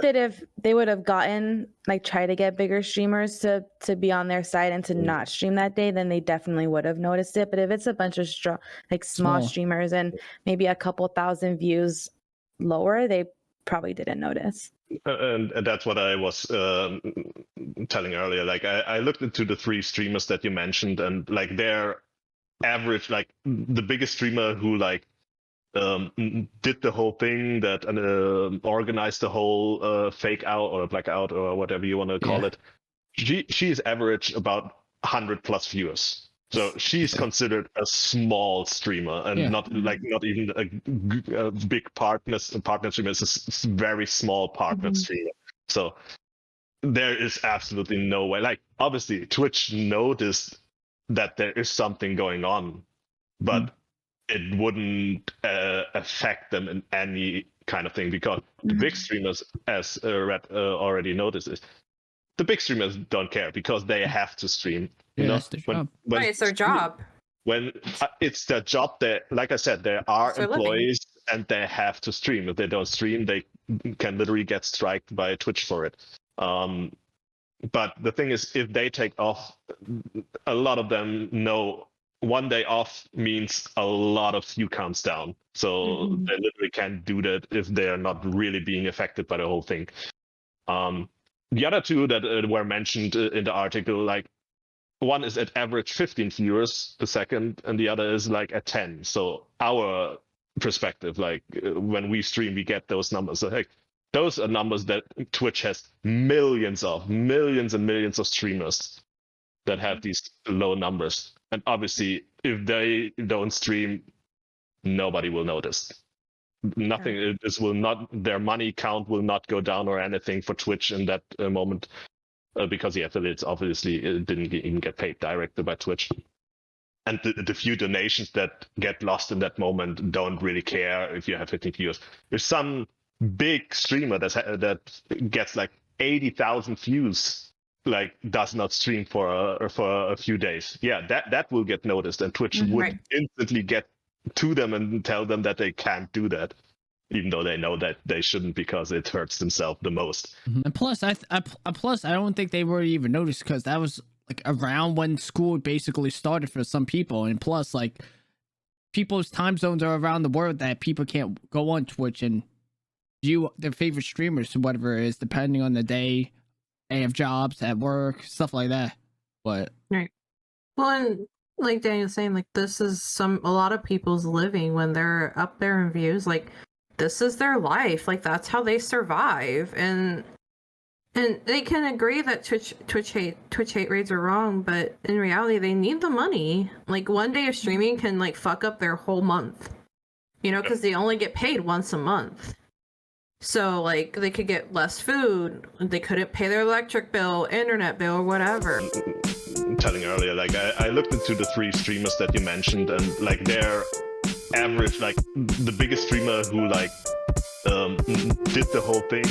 think that if they would have gotten, like, try to get bigger streamers to be on their side and to not stream that day, then they definitely would have noticed it. But if it's a bunch of small streamers and maybe a couple thousand views lower, they probably didn't notice. And that's what I was telling earlier. Like, I looked into the 3 streamers that you mentioned, and like their average, like the biggest streamer who like did the whole thing, that organized the whole fake out or blackout or whatever you want to call it. She's average about 100+ viewers. So she's considered a small streamer, and not even a big partner streamer. It's a very small partner streamer. So there is absolutely no way. Like, obviously Twitch noticed that there is something going on, but it wouldn't affect them in any kind of thing, because the big streamers, as Red already noticed, is the big streamers don't care because they have to stream. That's their job. Right, it's their job. When it's their job, like I said, there are employees and they have to stream. If they don't stream, they can literally get striked by Twitch for it. But the thing is, if they take off, a lot of them know one day off means a lot of view counts down. So they literally can't do that if they're not really being affected by the whole thing. The other 2 that were mentioned in the article, like, one is at average 15 viewers per second, and the other is like at 10. So our perspective, like when we stream, we get those numbers. So heck, those are numbers that Twitch has millions and millions of streamers that have these low numbers. And obviously, if they don't stream, nobody will notice. Nothing. This will not. Their money count will not go down or anything for Twitch in that moment, because the affiliates obviously didn't even get paid directly by Twitch. And the few donations that get lost in that moment don't really care if you have 15 viewers. If some big streamer that gets like 80,000 views, like, does not stream for a few days, that will get noticed, and Twitch would instantly get to them and tell them that they can't do that, even though they know that they shouldn't, because it hurts themselves the most. And plus, I don't think they were even noticed, because that was like around when school basically started for some people, and plus, like, people's time zones are around the world that people can't go on Twitch and view their favorite streamers, whatever it is, depending on the day. They have jobs at work, stuff like that. But well, and like Daniel's saying, like, this is a lot of people's living when they're up there in views. Like, this is their life. Like, that's how they survive. And they can agree that Twitch hate raids are wrong, but in reality, they need the money. Like, one day of streaming can like fuck up their whole month, because they only get paid once a month. So, like, they could get less food, they couldn't pay their electric bill, internet bill, or whatever. Telling earlier, like, I looked into the 3 streamers that you mentioned, and like their average, like the biggest streamer who like did the whole thing,